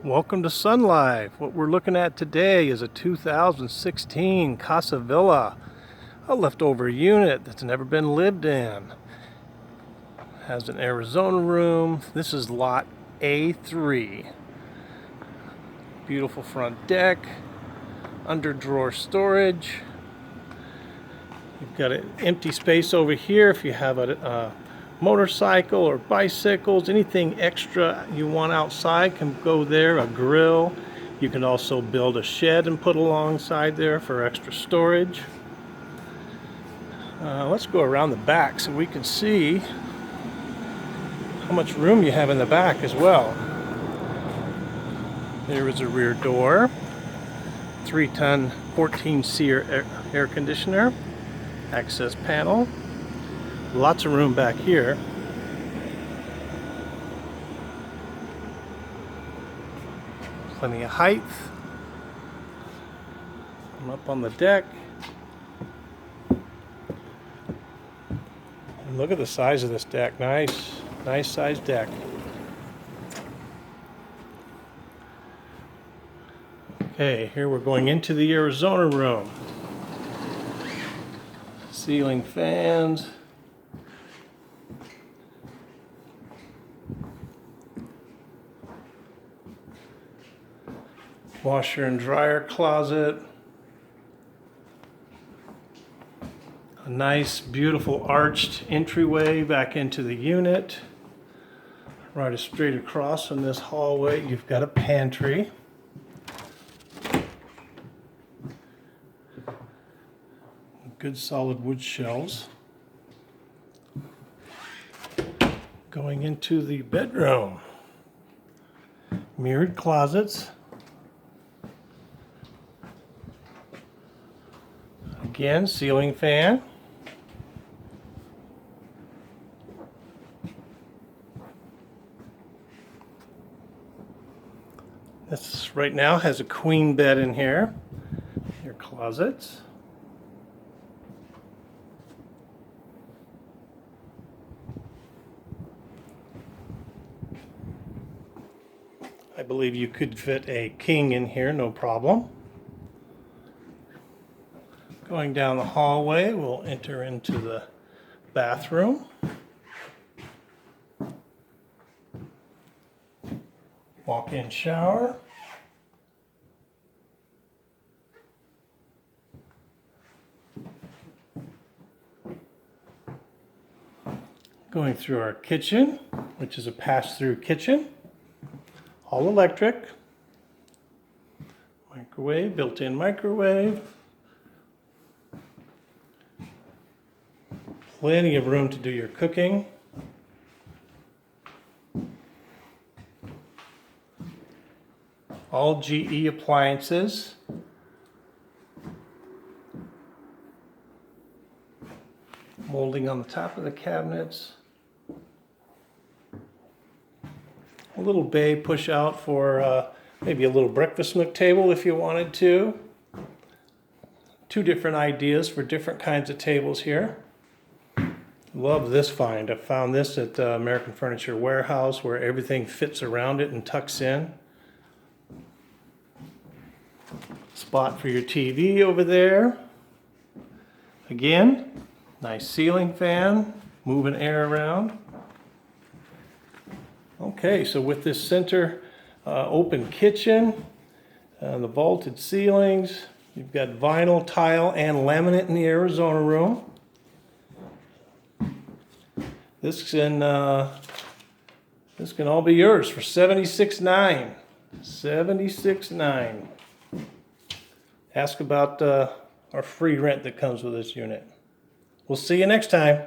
Welcome to Sun Life. What we're looking at today is a 2016 Casa Villa, a leftover unit that's never been lived in. Has an Arizona room. This is lot A3. Beautiful front deck, under drawer storage. You've got an empty space over here if you have a motorcycle or bicycles. Anything extra you want outside can go there. A grill. You can also build a shed and put alongside there for extra storage. Let's go around the back so we can see how much room you have in the back as well. There is a rear door, 3-ton 14-seer air conditioner, access panel, lots of room back here. Plenty of height. I'm up on the deck. And look at the size of this deck. Nice sized deck. Okay, here we're going into the Arizona room. Ceiling fans. Washer and dryer closet. A nice, beautiful arched entryway back into the unit. Right straight across in this hallway, you've got a pantry. Good solid wood shelves. Going into the bedroom. Mirrored closets. Again, ceiling fan. This right now has a queen bed in here. Your closets. I believe you could fit a king in here, no problem. Going down the hallway, we'll enter into the bathroom. Walk-in shower. Going through our kitchen, which is a pass-through kitchen. All electric. Microwave, built-in microwave. Plenty of room to do your cooking. All GE appliances. Molding on the top of the cabinets. A little bay push out for maybe a little breakfast nook table if you wanted to. Two different ideas for different kinds of tables here. Love this find. I found this at the American Furniture Warehouse where everything fits around it and tucks in. Spot for your TV over there. Again, nice ceiling fan, moving air around. Okay, so with this center open kitchen, the vaulted ceilings, you've got vinyl, tile, and laminate in the Arizona room. This can all be yours for $76,900. $76,900. Ask about our free rent that comes with this unit. We'll see you next time.